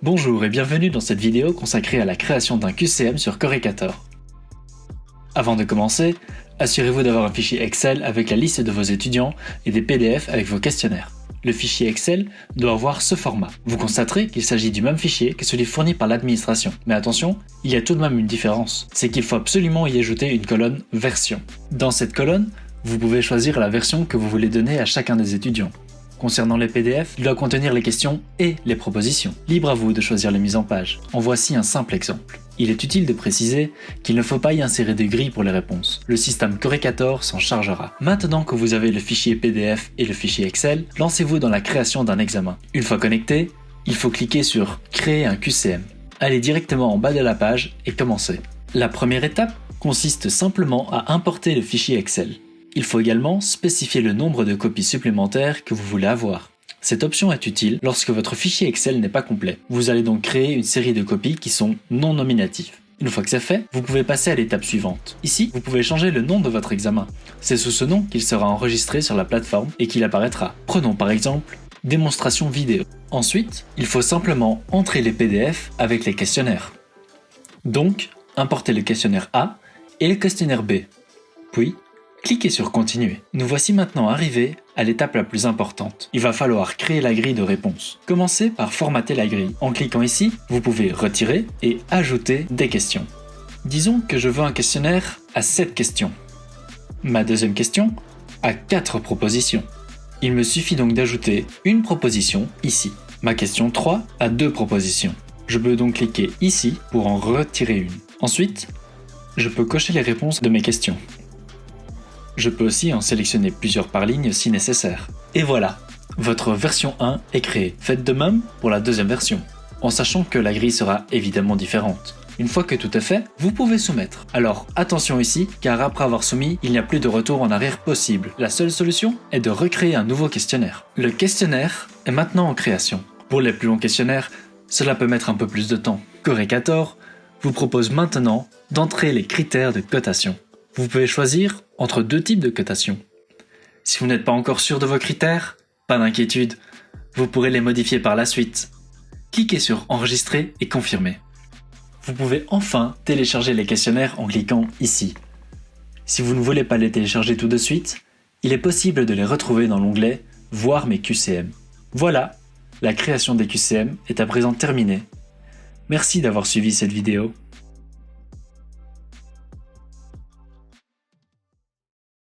Bonjour et bienvenue dans cette vidéo consacrée à la création d'un QCM sur Corelcator. Avant de commencer, assurez-vous d'avoir un fichier Excel avec la liste de vos étudiants et des PDF avec vos questionnaires. Le fichier Excel doit avoir ce format. Vous constaterez qu'il s'agit du même fichier que celui fourni par l'administration. Mais attention, il y a tout de même une différence. C'est qu'il faut absolument y ajouter une colonne « Version ». Dans cette colonne, vous pouvez choisir la version que vous voulez donner à chacun des étudiants. Concernant les PDF, il doit contenir les questions et les propositions. Libre à vous de choisir les mises en page. En voici un simple exemple. Il est utile de préciser qu'il ne faut pas y insérer de grille pour les réponses. Le système Corelcator s'en chargera. Maintenant que vous avez le fichier PDF et le fichier Excel, lancez-vous dans la création d'un examen. Une fois connecté, il faut cliquer sur « Créer un QCM ». Allez directement en bas de la page et commencez. La première étape consiste simplement à importer le fichier Excel. Il faut également spécifier le nombre de copies supplémentaires que vous voulez avoir. Cette option est utile lorsque votre fichier Excel n'est pas complet. Vous allez donc créer une série de copies qui sont non nominatives. Une fois que c'est fait, vous pouvez passer à l'étape suivante. Ici, vous pouvez changer le nom de votre examen. C'est sous ce nom qu'il sera enregistré sur la plateforme et qu'il apparaîtra. Prenons par exemple « Démonstration vidéo ». Ensuite, il faut simplement entrer les PDF avec les questionnaires. Donc, importer le questionnaire A et le questionnaire B. Puis, cliquez sur « Continuer ». Nous voici maintenant arrivés à l'étape la plus importante. Il va falloir créer la grille de réponse. Commencez par formater la grille. En cliquant ici, vous pouvez retirer et ajouter des questions. Disons que je veux un questionnaire à 7 questions. Ma deuxième question a 4 propositions. Il me suffit donc d'ajouter une proposition ici. Ma question 3 a 2 propositions. Je peux donc cliquer ici pour en retirer une. Ensuite, je peux cocher les réponses de mes questions. Je peux aussi en sélectionner plusieurs par ligne si nécessaire. Et voilà, votre version 1 est créée. Faites de même pour la deuxième version, en sachant que la grille sera évidemment différente. Une fois que tout est fait, vous pouvez soumettre. Alors attention ici, car après avoir soumis, il n'y a plus de retour en arrière possible. La seule solution est de recréer un nouveau questionnaire. Le questionnaire est maintenant en création. Pour les plus longs questionnaires, cela peut mettre un peu plus de temps. Corelcator vous propose maintenant d'entrer les critères de cotation. Vous pouvez choisir entre 2 types de cotation. Si vous n'êtes pas encore sûr de vos critères, pas d'inquiétude, vous pourrez les modifier par la suite. Cliquez sur « Enregistrer » et « Confirmer ». Vous pouvez enfin télécharger les questionnaires en cliquant ici. Si vous ne voulez pas les télécharger tout de suite, il est possible de les retrouver dans l'onglet « Voir mes QCM ». Voilà, la création des QCM est à présent terminée. Merci d'avoir suivi cette vidéo.